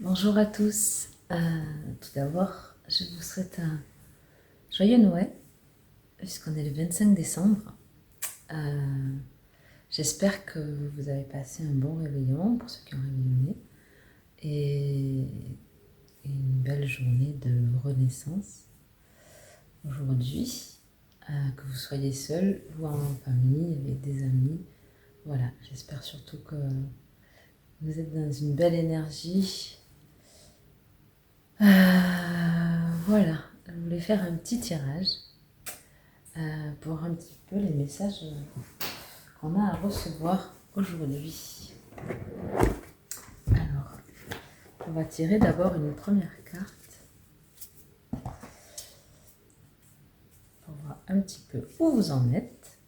Bonjour à tous. Tout d'abord, je vous souhaite un joyeux Noël, puisqu'on est le 25 décembre. J'espère que vous avez passé un bon réveillon pour ceux qui ont réveillonné et une belle journée de renaissance aujourd'hui. Que vous soyez seul ou en famille, avec des amis. Voilà, j'espère surtout que vous êtes dans une belle énergie. Voilà, je voulais faire un petit tirage pour voir un petit peu les messages qu'on a à recevoir aujourd'hui. Alors, on va tirer d'abord une première carte pour voir un petit peu où vous en êtes.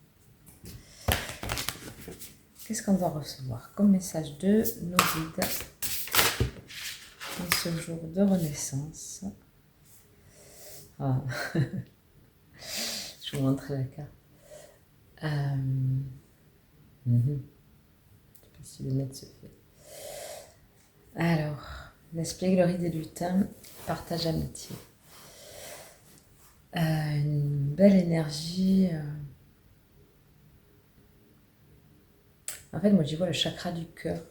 Qu'est-ce qu'on va recevoir comme message de nos guides en ce jour de renaissance? Je vous montre la carte. Je ne sais pas si le net se fait. Alors, l'espièglerie des lutins, partage amitié. Une belle énergie. En fait, moi, j'y vois le chakra du cœur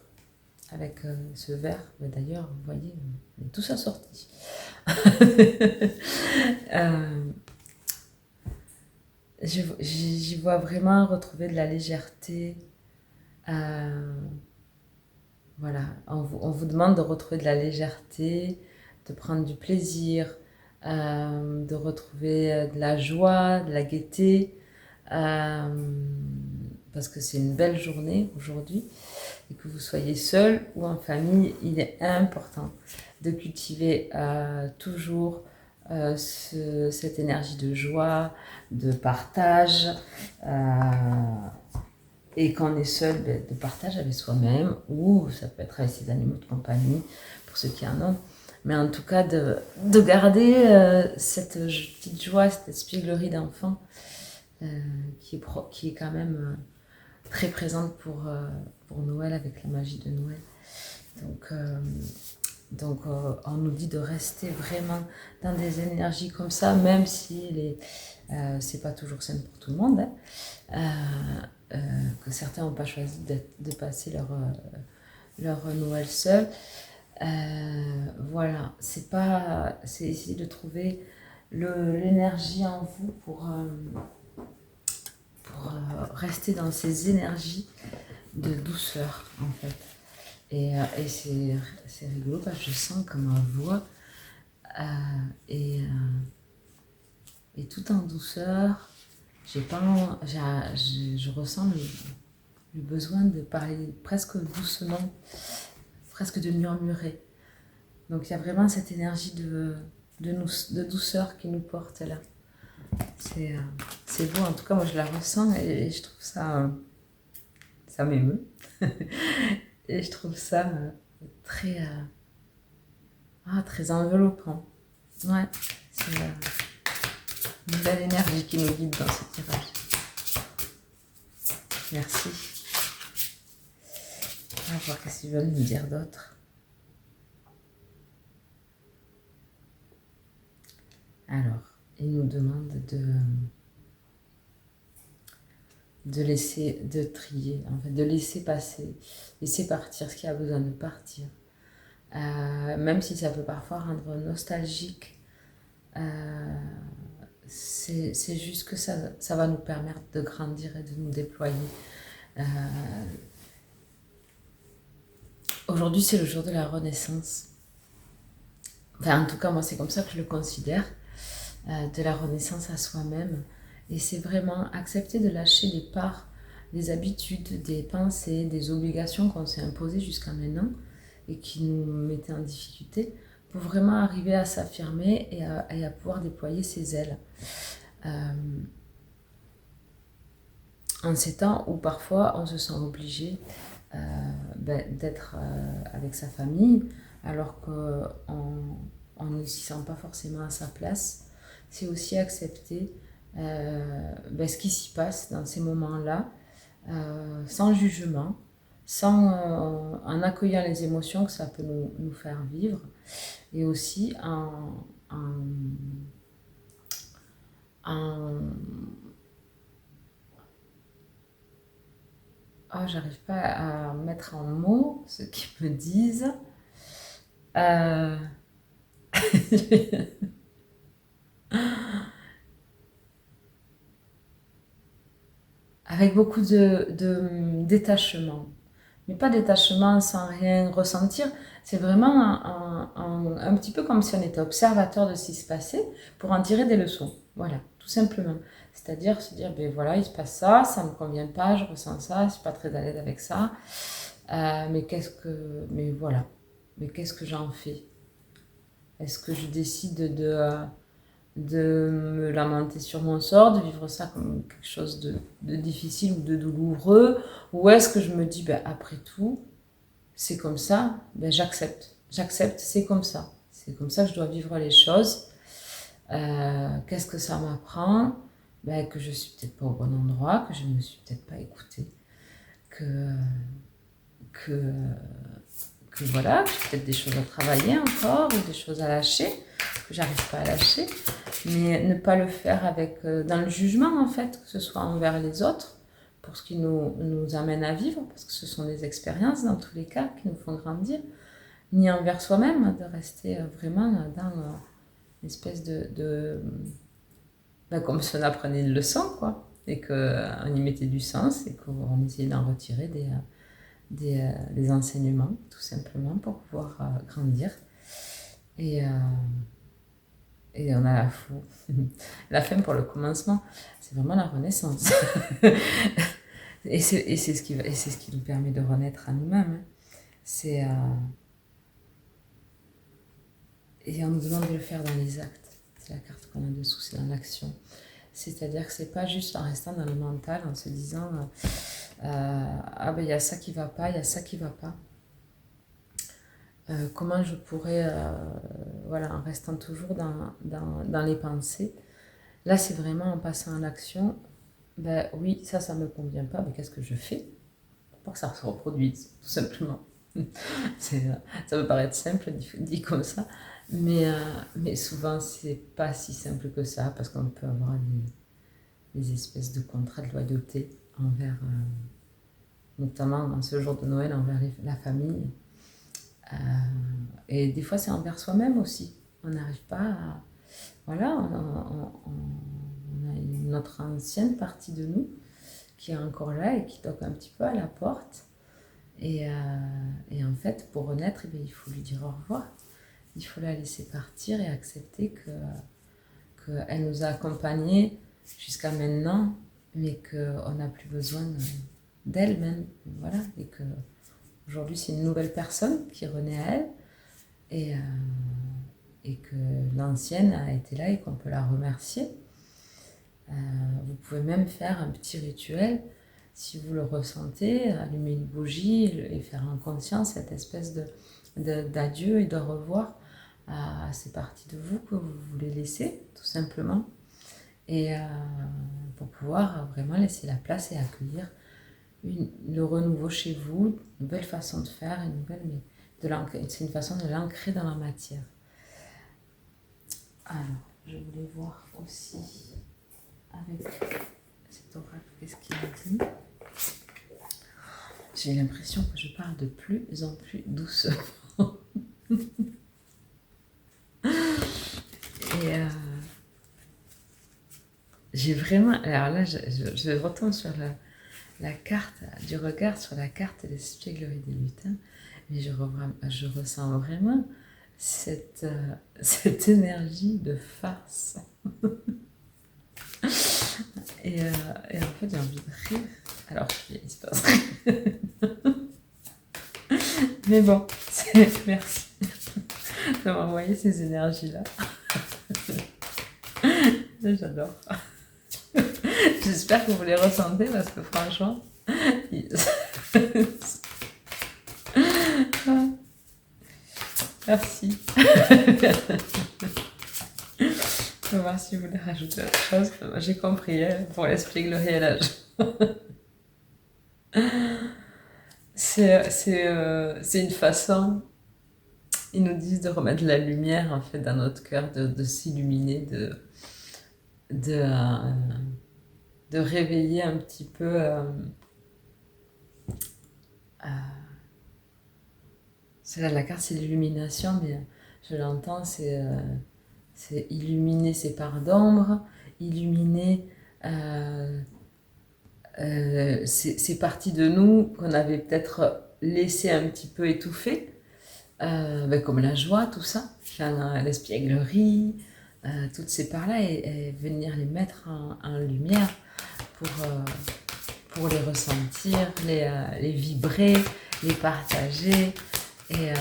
avec ce verre. D'ailleurs, vous voyez, on est tous assortis. J'y vois vraiment retrouver de la légèreté. Voilà, on vous demande de retrouver de la légèreté, de prendre du plaisir, de retrouver de la joie, de la gaieté, parce que c'est une belle journée aujourd'hui, et que vous soyez seul ou en famille, il est important de cultiver toujours cette énergie de joie, de partage, et quand on est seul, de partage avec soi-même, ou ça peut être avec ses animaux de compagnie, pour ceux qui en ont. Mais en tout cas, de garder cette petite joie, cette espièglerie d'enfant qui est quand même très présente pour Noël, avec la magie de Noël. Donc on nous dit de rester vraiment dans des énergies comme ça, même si c'est pas toujours simple pour tout le monde. Que certains n'ont pas choisi de passer leur Noël seul. Voilà, c'est essayer de trouver l'énergie en vous pour rester dans ces énergies de douceur, en fait. Et c'est rigolo parce que je sens comme ma voix et tout en douceur. Je ressens le besoin de parler presque doucement, presque de murmurer. Donc il y a vraiment cette énergie de douceur qui nous porte là. C'est beau, en tout cas moi je la ressens et je trouve ça, ça m'émeut. Et je trouve ça très, très enveloppant. Ouais, c'est une belle énergie qui nous guide dans ce tirage. Merci. On va voir qu'est-ce qu'ils veulent nous dire d'autre. Alors, ils nous demandent de trier, en fait, de laisser passer, laisser partir ce qui a besoin de partir. Même si ça peut parfois rendre nostalgique, c'est juste que ça va nous permettre de grandir et de nous déployer. Aujourd'hui, c'est le jour de la renaissance. Enfin, en tout cas, moi, c'est comme ça que je le considère, de la renaissance à soi-même. Et c'est vraiment accepter de lâcher des parts, des habitudes, des pensées, des obligations qu'on s'est imposées jusqu'à maintenant et qui nous mettaient en difficulté, pour vraiment arriver à s'affirmer et à pouvoir déployer ses ailes. En ces temps où parfois on se sent obligé d'être avec sa famille, alors qu'on ne s'y sent pas forcément à sa place, c'est aussi accepter ce qui s'y passe dans ces moments-là, sans jugement, en accueillant les émotions que ça peut nous faire vivre, et aussi en oh, j'arrive pas à mettre en mots ce qu'ils me disent. Euh, Avec beaucoup de détachement. Mais pas détachement sans rien ressentir. C'est vraiment un petit peu comme si on était observateur de ce qui se passait pour en tirer des leçons. Voilà, tout simplement. C'est-à-dire se dire, ben voilà, il se passe ça, ça ne me convient pas, je ressens ça, je suis pas très à l'aise avec ça. Mais voilà, mais qu'est-ce que j'en fais? Est-ce que je décide de me lamenter sur mon sort, de vivre ça comme quelque chose de difficile ou de douloureux, ou est-ce que je me dis, ben, après tout, c'est comme ça, ben, j'accepte, c'est comme ça. C'est comme ça que je dois vivre les choses. Qu'est-ce que ça m'apprend? Ben, que je suis peut-être pas au bon endroit, que je ne me suis peut-être pas écoutée, que, que, que voilà, que j'ai peut-être des choses à travailler encore, ou des choses à lâcher, que j'arrive pas à lâcher, mais ne pas le faire avec, dans le jugement en fait, que ce soit envers les autres, pour ce qui nous amène à vivre, parce que ce sont des expériences dans tous les cas qui nous font grandir, ni envers soi-même, de rester vraiment dans une espèce ben, comme si on apprenait une leçon, quoi, et qu'on y mettait du sens, et qu'on essayait d'en retirer des enseignements, tout simplement, pour pouvoir grandir. Et on a la fin pour le commencement. C'est vraiment la renaissance. et c'est ce qui nous permet de renaître à nous-mêmes. Et on nous demande de le faire dans les actes. C'est la carte qu'on a dessous, c'est dans l'action. C'est-à-dire que c'est pas juste en restant dans le mental, en se disant ah ben il y a ça qui va pas, il y a ça qui va pas. Comment je pourrais, voilà, en restant toujours dans les pensées. Là, c'est vraiment en passant à l'action. Ben oui, ça me convient pas, mais qu'est-ce que je fais pour que ça se reproduise, tout simplement. Ça peut paraître simple, dit comme ça, mais souvent, c'est pas si simple que ça, parce qu'on peut avoir des espèces de contrats de loyauté envers, notamment en ce jour de Noël, envers la famille. Et des fois, c'est envers soi-même aussi. On n'arrive pas à... Voilà, on a notre ancienne partie de nous qui est encore là et qui toque un petit peu à la porte. Et en fait, pour renaître, eh bien, il faut lui dire au revoir. Il faut la laisser partir et accepter qu'elle nous a accompagnés jusqu'à maintenant, mais qu'on n'a plus besoin d'elle même. Voilà, et que aujourd'hui, c'est une nouvelle personne qui renaît à elle, et que l'ancienne a été là et qu'on peut la remercier. Vous pouvez même faire un petit rituel, si vous le ressentez, allumer une bougie et faire en conscience cette espèce d'adieu et de revoir à ces parties de vous que vous voulez laisser, tout simplement. Et pour pouvoir vraiment laisser la place et accueillir le renouveau chez vous, une nouvelle façon de faire, c'est une façon de l'ancrer dans la matière. Alors, je voulais voir aussi avec cet oracle, qu'est-ce qu'il a dit. J'ai l'impression que je parle de plus en plus doucement. Et j'ai vraiment... Alors là, je retourne sur la carte, du regard sur la carte des espiègleries des lutins, mais je ressens vraiment cette énergie de farce. et en fait, j'ai envie de rire. Alors, il se passe rien. Mais bon, merci de m'envoyer ces énergies-là. J'adore. J'espère que vous les ressentez parce que franchement, merci. On va voir si vous voulez rajouter autre chose. J'ai compris, pour l'espièglerie et l'âge. C'est une façon, ils nous disent de remettre la lumière en fait dans notre cœur, de s'illuminer, de, euh, de réveiller un petit peu. C'est là, la carte, c'est l'illumination, mais je l'entends, c'est illuminer ses parts d'ombre, illuminer ces parties de nous qu'on avait peut-être laissé un petit peu étouffer, comme la joie, tout ça, enfin, l'espièglerie, toutes ces parts-là, et venir les mettre en lumière pour, pour les ressentir, les vibrer, les partager et,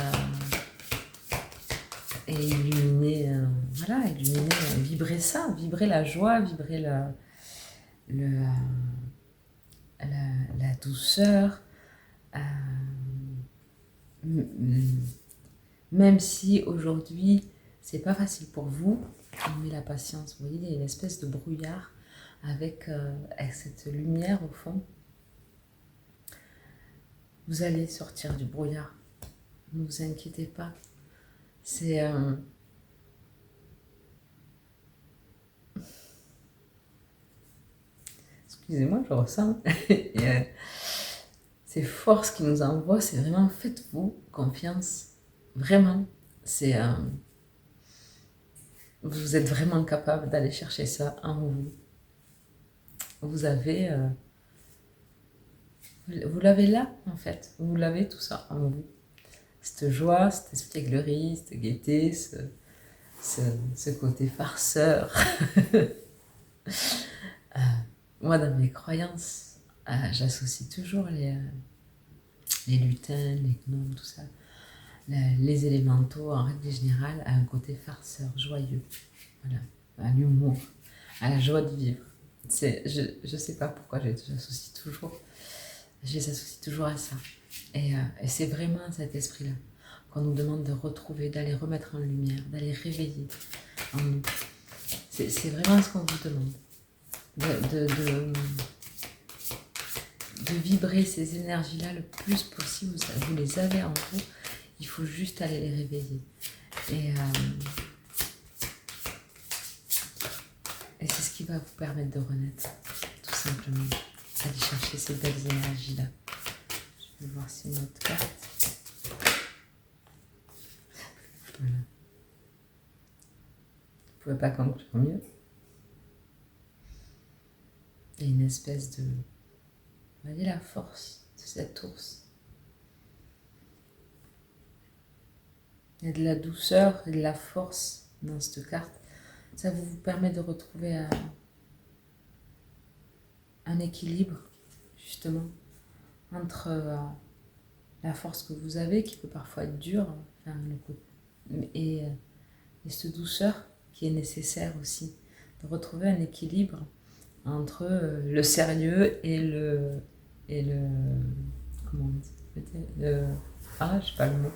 voilà, illuminer, vibrer ça, vibrer la joie, vibrer le, la douceur. Même si aujourd'hui c'est pas facile pour vous, mais la patience, vous voyez, il y a une espèce de brouillard avec cette lumière au fond. Vous allez sortir du brouillard, ne vous inquiétez pas. C'est excusez-moi, je ressens. Ces forces qui nous envoient, c'est vraiment faites-vous confiance. Vraiment. C'est vous êtes vraiment capable d'aller chercher ça en vous. Vous avez vous l'avez là en fait. Vous l'avez tout ça en vous. Cette joie, cette espièglerie, cette gaieté, ce côté farceur. Moi, dans mes croyances, j'associe toujours les lutins, les gnomes, tout ça, les élémentaux en règle générale à un côté farceur, joyeux, voilà, à l'humour, à la joie de vivre. Je sais pas pourquoi je les associe toujours à ça. Et c'est vraiment cet esprit-là qu'on nous demande de retrouver, d'aller remettre en lumière, d'aller réveiller en nous. C'est vraiment ce qu'on vous demande. De vibrer ces énergies-là le plus possible. Vous les avez en vous, il faut juste aller les réveiller. Et c'est ce qui va vous permettre de renaître, tout simplement. Aller chercher ces belles énergies-là. Je vais voir si une autre carte. Voilà. Vous ne pouvez pas conclure mieux. Il y a une espèce de... Vous voyez la force de cet ours. Il y a de la douceur et de la force dans cette carte. Ça vous permet de retrouver un équilibre, justement, entre la force que vous avez, qui peut parfois être dure, enfin, et cette douceur qui est nécessaire aussi. De retrouver un équilibre entre le sérieux et le comment on dit, je sais pas le mot,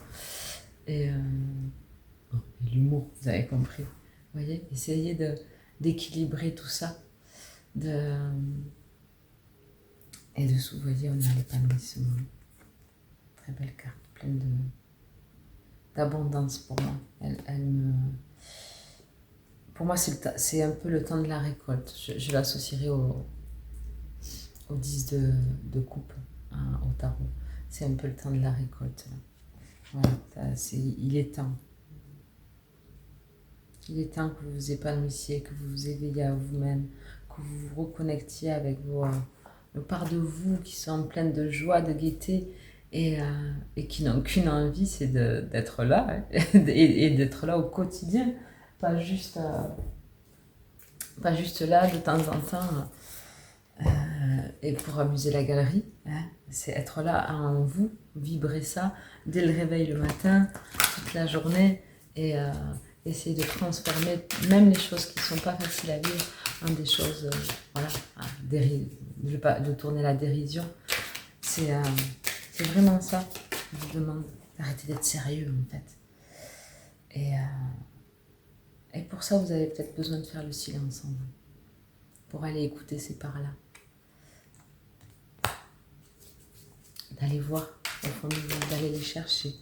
et l'humour, vous avez compris. Vous voyez, essayez d'équilibrer tout ça, et vous voyez, on a l'épanouissement. Très belle carte, pleine d'abondance pour moi. Pour moi, c'est un peu le temps de la récolte. Je l'associerai au 10 de coupe, hein, au tarot. C'est un peu le temps de la récolte. Voilà, il est temps. Il est temps que vous vous épanouissiez, que vous vous éveilliez à vous-même, que vous vous reconnectiez avec vos parts de vous qui sont pleines de joie, de gaieté et qui n'ont qu'une envie, c'est d'être là, hein, et d'être là au quotidien, pas juste là de temps en temps et pour amuser la galerie, hein. C'est être là en vous, vibrer ça dès le réveil le matin, toute la journée, et essayer de transformer même les choses qui ne sont pas faciles à vivre en des choses, voilà, je vais pas de tourner la dérision. C'est vraiment ça. Je vous demande d'arrêter d'être sérieux en fait. Et pour ça, vous avez peut-être besoin de faire le silence en vous, pour aller écouter ces parts-là. D'aller voir au fond de vous, d'aller les chercher.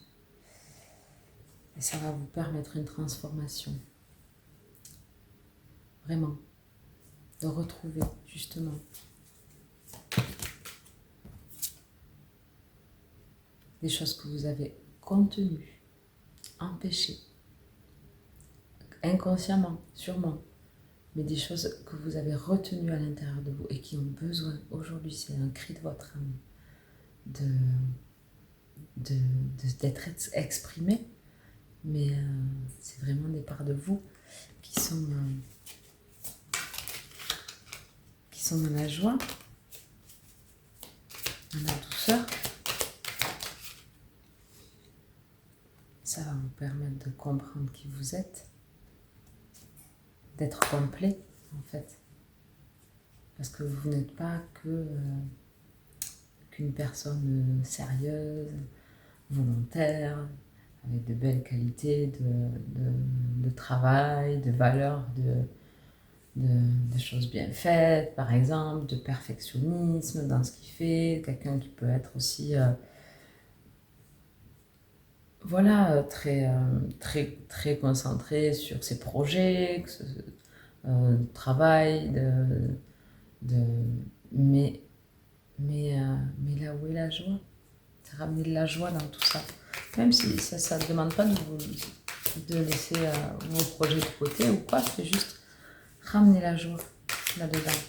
Et ça va vous permettre une transformation. Vraiment. De retrouver, justement, des choses que vous avez contenues, empêchées, inconsciemment, sûrement, mais des choses que vous avez retenues à l'intérieur de vous et qui ont besoin, aujourd'hui, c'est un cri de votre âme, d'être exprimées, mais c'est vraiment des parts de vous qui sont dans la joie, dans la douceur. Ça va vous permettre de comprendre qui vous êtes, d'être complet en fait. Parce que vous n'êtes pas qu'une personne sérieuse, volontaire, avec de belles qualités de travail, de valeurs, de choses bien faites, par exemple, de perfectionnisme dans ce qu'il fait, quelqu'un qui peut être aussi très concentré sur ses projets, de travail, mais là où est la joie? C'est ramener de la joie dans tout ça. Même si ça ne demande pas de laisser vos projets de côté ou quoi, c'est juste ramener la joie là-dedans.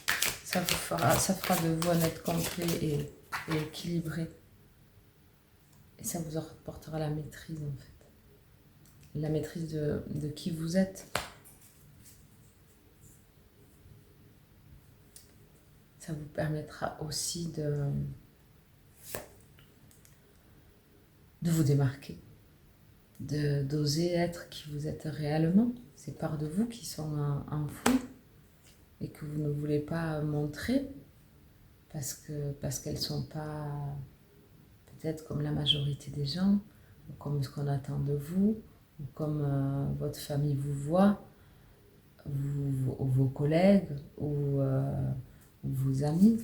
Ça fera de vous un être complet et équilibré. Et ça vous apportera la maîtrise en fait. La maîtrise de qui vous êtes. Ça vous permettra aussi de vous démarquer, d'oser être qui vous êtes réellement. Ces parts de vous qui sont enfouies et que vous ne voulez pas montrer parce qu'elles ne sont pas peut-être comme la majorité des gens, ou comme ce qu'on attend de vous, ou comme votre famille vous voit, ou vos collègues, ou vos amis.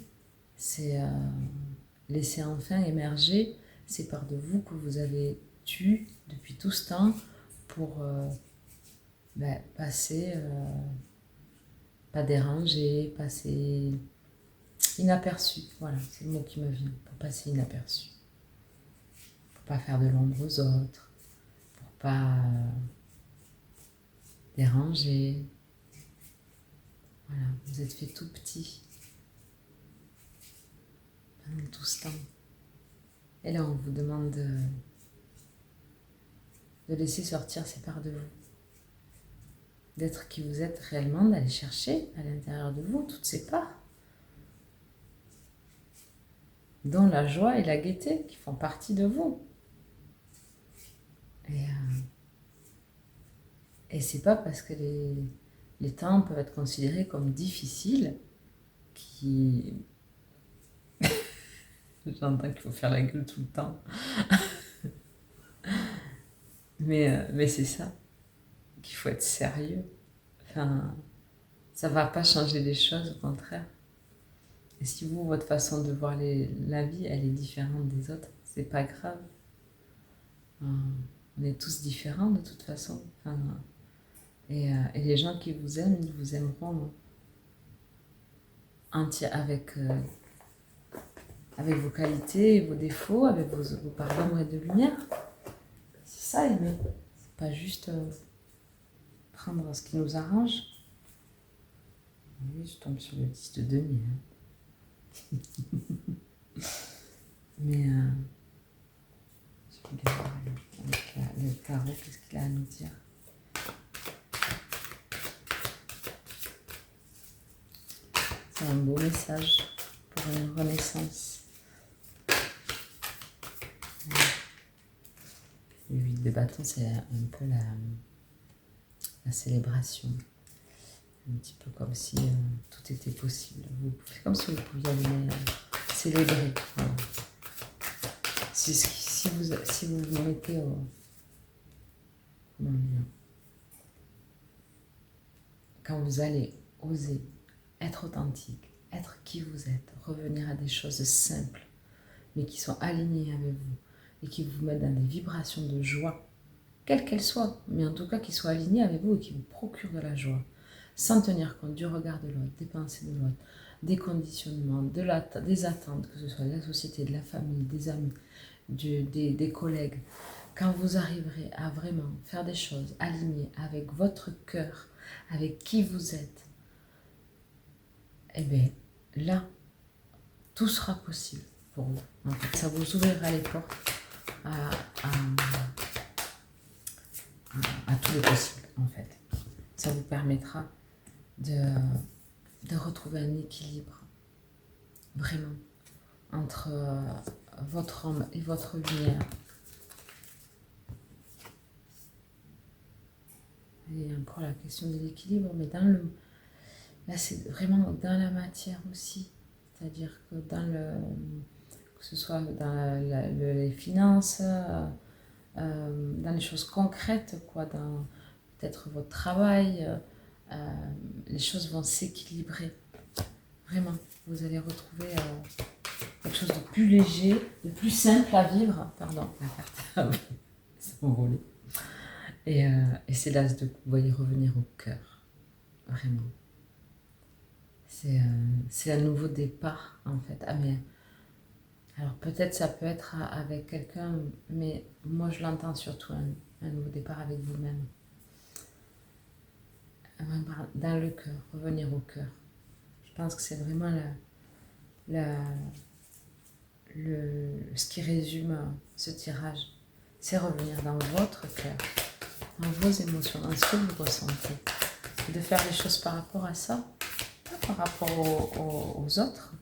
C'est laisser enfin émerger ces parts de vous que vous avez tues depuis tout ce temps pour passer, pas déranger, passer inaperçu. Voilà, c'est le mot qui me vient, pour passer inaperçu. Pour pas faire de l'ombre aux autres, pour pas déranger. Voilà, vous êtes fait tout petit pendant tout ce temps. Et là, on vous demande de laisser sortir ces parts de vous. D'être qui vous êtes réellement, d'aller chercher à l'intérieur de vous toutes ces parts, dont la joie et la gaieté qui font partie de vous. Et c'est pas parce que les temps peuvent être considérés comme difficiles qui... J'entends qu'il faut faire la gueule tout le temps. mais c'est ça, qu'il faut être sérieux. Enfin, ça va pas changer les choses, au contraire. Et si vous, votre façon de voir la vie, elle est différente des autres, c'est pas grave. On est tous différents de toute façon. Enfin, et les gens qui vous aiment, ils vous aimeront avec vos qualités, vos défauts, avec vos parts d'ombre et de lumière. C'est ça, aimer. C'est pas juste prendre ce qui nous arrange. Oui, je tombe sur le 10 de denier. Mais je regarde avec le tarot, qu'est-ce qu'il a à nous dire. C'est un beau message pour une renaissance. Le 8 de bâton, c'est un peu la célébration. Un petit peu comme si tout était possible. C'est comme si vous pouviez aller célébrer. Voilà. Si vous vous mettez au... Comment dire, quand vous allez oser être authentique, être qui vous êtes, revenir à des choses simples, mais qui sont alignées avec vous, et qui vous mettent dans des vibrations de joie, quelle qu'elle soit, mais en tout cas qui soient alignées avec vous et qui vous procurent de la joie, sans tenir compte du regard de l'autre, des pensées de l'autre, des conditionnements, des attentes, que ce soit de la société, de la famille, des amis, des collègues. Quand vous arriverez à vraiment faire des choses alignées avec votre cœur, avec qui vous êtes, eh bien là, tout sera possible pour vous. En fait, ça vous ouvrira les portes à tous les possibles, en fait. Ça vous permettra de retrouver un équilibre, vraiment, entre votre âme et votre lumière. Et encore la question de l'équilibre, mais là c'est vraiment dans la matière aussi. C'est-à-dire que que ce soit dans les finances, dans les choses concrètes, quoi, dans peut-être votre travail, les choses vont s'équilibrer. Vraiment, vous allez retrouver quelque chose de plus léger, de plus simple à vivre. Pardon, la carte s'est envolée. Et c'est là que vous voyez revenir au cœur, vraiment. C'est un nouveau départ, en fait. Ah, mais, alors peut-être ça peut être avec quelqu'un, mais moi je l'entends surtout un nouveau départ avec vous-même. Dans le cœur, revenir au cœur. Je pense que c'est vraiment ce qui résume ce tirage. C'est revenir dans votre cœur, dans vos émotions, dans ce que vous ressentez. Et de faire les choses par rapport à ça, pas par rapport aux autres.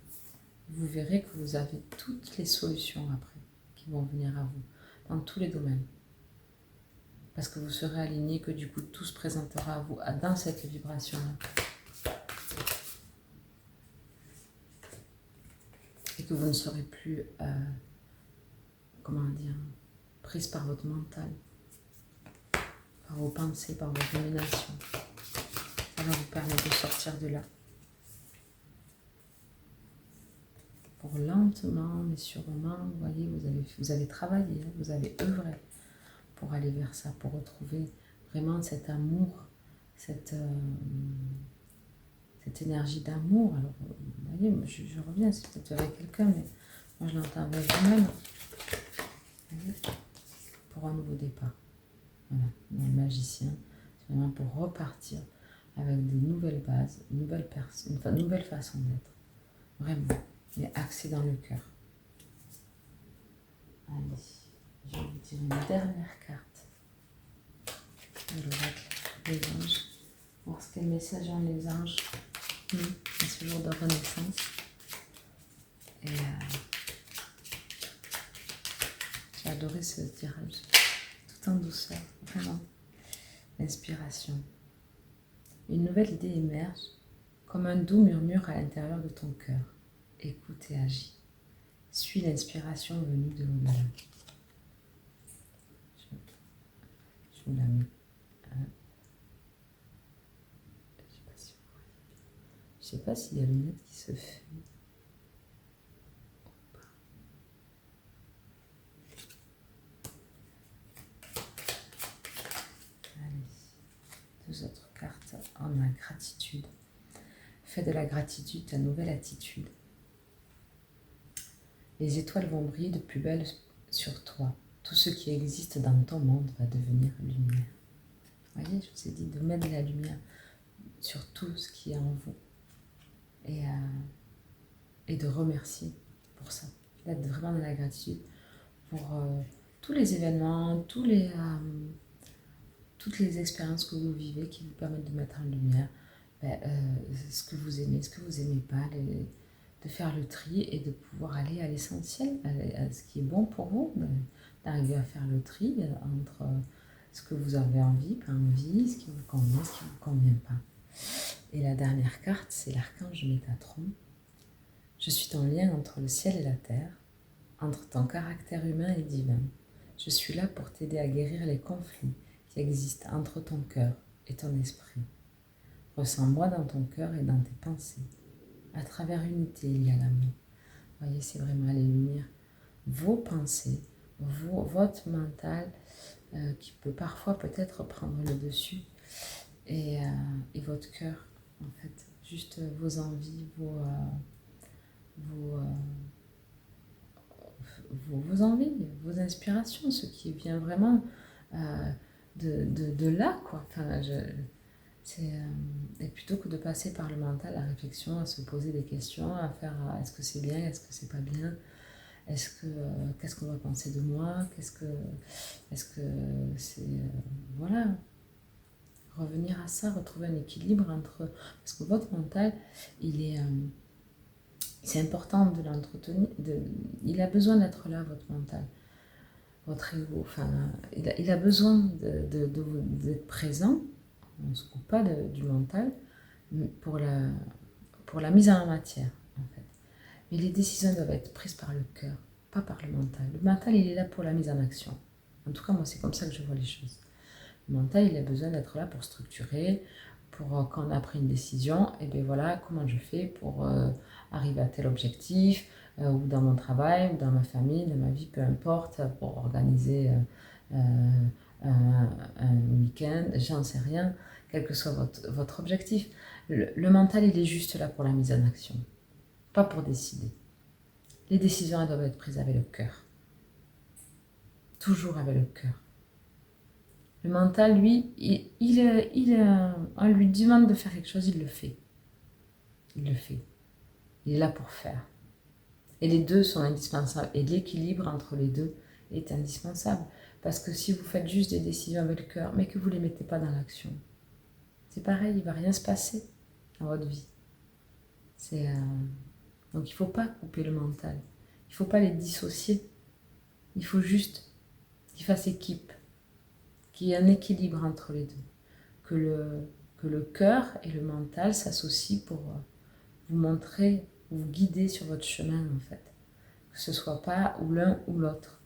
Vous verrez que vous avez toutes les solutions après qui vont venir à vous, dans tous les domaines. Parce que vous serez aligné, que du coup tout se présentera à vous dans cette vibration-là. Et que vous ne serez plus, prise par votre mental, par vos pensées, par vos ruminations. Ça va vous permettre de sortir de là. Pour lentement, mais sûrement, vous voyez, vous avez travaillé, vous avez œuvré pour aller vers ça, pour retrouver vraiment cet amour, cette énergie d'amour. Alors, vous voyez, je reviens, c'est peut-être avec quelqu'un, mais moi je l'entends avec vous-même. Pour un nouveau départ. Voilà, le magicien, c'est vraiment pour repartir avec des nouvelles bases, une nouvelle façon d'être. Vraiment, mais axé dans le cœur. Allez, je vais vous tirer une dernière carte de l'oracle des anges. Voir ce qu'est le message dans les anges à ce jour de renaissance. Et j'ai adoré ce tirage, tout en douceur, vraiment. L'inspiration. Une nouvelle idée émerge comme un doux murmure à l'intérieur de ton cœur. Écoute et agis. Suis l'inspiration venue de l'au-delà. Je vous la mets. Je sais pas s'il y a une lunette qui se fait. Allez. Deux autres cartes en la gratitude. Fais de la gratitude ta nouvelle attitude. Les étoiles vont briller de plus belle sur toi. Tout ce qui existe dans ton monde va devenir lumière. Vous voyez, je vous ai dit de mettre de la lumière sur tout ce qui est en vous. Et de remercier pour ça. D'être vraiment dans la gratitude pour tous les événements, toutes les expériences que vous vivez qui vous permettent de mettre en lumière ce que vous aimez, ce que vous n'aimez pas, de faire le tri et de pouvoir aller à l'essentiel, à ce qui est bon pour vous, d'arriver à faire le tri entre ce que vous avez envie, pas envie, ce qui vous convient, ce qui ne vous convient pas. Et la dernière carte, c'est l'archange Métatron. Je suis ton lien entre le ciel et la terre, entre ton caractère humain et divin. Je suis là pour t'aider à guérir les conflits qui existent entre ton cœur et ton esprit. Ressens-moi dans ton cœur et dans tes pensées. À travers l'unité, il y a l'amour. Vous voyez, c'est vraiment aller unir vos pensées, votre mental qui peut parfois peut-être prendre le dessus et votre cœur, en fait. Juste vos envies, vos, vos envies, vos inspirations, ce qui vient vraiment de là, quoi. Enfin, et plutôt que de passer par le mental, la réflexion, à se poser des questions, à faire est-ce que c'est bien, est-ce que c'est pas bien, qu'est-ce qu'on va penser de moi, est-ce que c'est voilà, revenir à ça, retrouver un équilibre entre parce que votre mental, il est c'est important de l'entretenir, il a besoin d'être là, votre mental, votre ego, enfin, il a besoin d'être présent. On ne se coupe pas du mental pour la mise en matière, en fait. Mais les décisions doivent être prises par le cœur, pas par le mental. Le mental, il est là pour la mise en action. En tout cas, moi, c'est comme ça que je vois les choses. Le mental, il a besoin d'être là pour structurer, pour quand on a pris une décision, et bien voilà, comment je fais pour arriver à tel objectif, ou dans mon travail, ou dans ma famille, dans ma vie, peu importe, pour organiser un week-end, j'en sais rien, quel que soit votre objectif. Le mental, il est juste là pour la mise en action, pas pour décider. Les décisions, elles doivent être prises avec le cœur. Toujours avec le cœur. Le mental, lui, on lui demande de faire quelque chose, il le fait. Il le fait. Il est là pour faire. Et les deux sont indispensables. Et l'équilibre entre les deux est indispensable. Parce que si vous faites juste des décisions avec le cœur, mais que vous ne les mettez pas dans l'action, c'est pareil, il ne va rien se passer dans votre vie. Donc il ne faut pas couper le mental. Il ne faut pas les dissocier. Il faut juste qu'ils fassent équipe, qu'il y ait un équilibre entre les deux. Que le cœur et le mental s'associent pour vous montrer, vous guider sur votre chemin, en fait. Que ce ne soit pas ou l'un ou l'autre.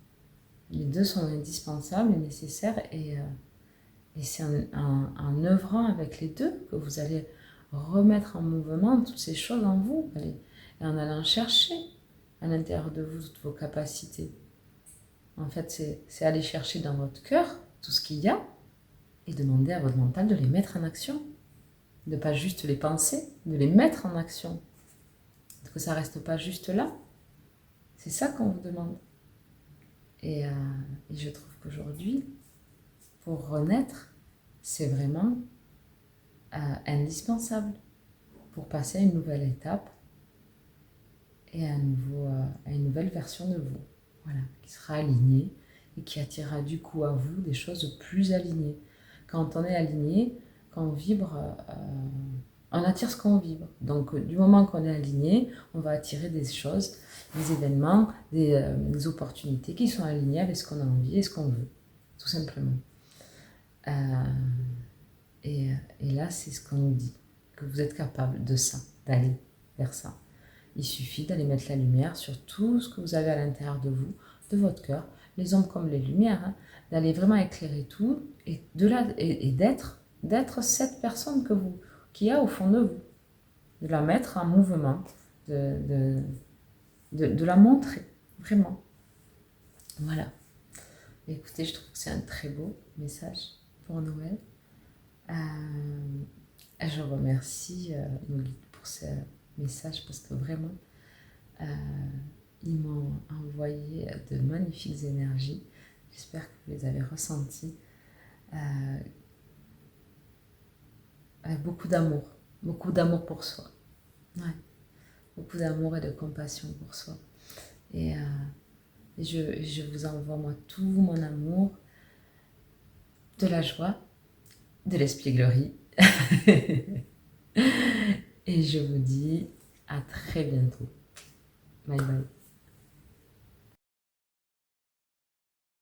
Les deux sont indispensables et nécessaires, et c'est en œuvrant avec les deux que vous allez remettre en mouvement toutes ces choses en vous, et en allant chercher à l'intérieur de vous toutes vos capacités. En fait, c'est aller chercher dans votre cœur tout ce qu'il y a et demander à votre mental de les mettre en action. De ne pas juste les penser, de les mettre en action. Que ça ne reste pas juste là. C'est ça qu'on vous demande. Et je trouve qu'aujourd'hui, pour renaître, c'est vraiment indispensable pour passer à une nouvelle étape et à une nouvelle version de vous. Voilà, qui sera alignée et qui attirera du coup à vous des choses plus alignées. Quand on est aligné, quand on vibre, on attire ce qu'on vibre. Donc du moment qu'on est aligné, on va attirer des choses, des événements, des opportunités qui sont alignées avec ce qu'on a envie et ce qu'on veut, tout simplement. Et là, c'est ce qu'on nous dit, que vous êtes capable de ça, d'aller vers ça. Il suffit d'aller mettre la lumière sur tout ce que vous avez à l'intérieur de vous, de votre cœur, les ombres comme les lumières, hein, d'aller vraiment éclairer tout et d'être cette personne qu'il y a au fond de vous, de la mettre en mouvement, de la montrer, vraiment. Voilà. Écoutez, je trouve que c'est un très beau message pour Noël. Je remercie nos guides pour ce message parce que vraiment, ils m'ont envoyé de magnifiques énergies. J'espère que vous les avez ressenties. Avec beaucoup d'amour pour soi. Ouais. Beaucoup d'amour et de compassion pour soi. Et je vous envoie moi tout mon amour, de la joie, de l'espièglerie. Et je vous dis à très bientôt. Bye bye.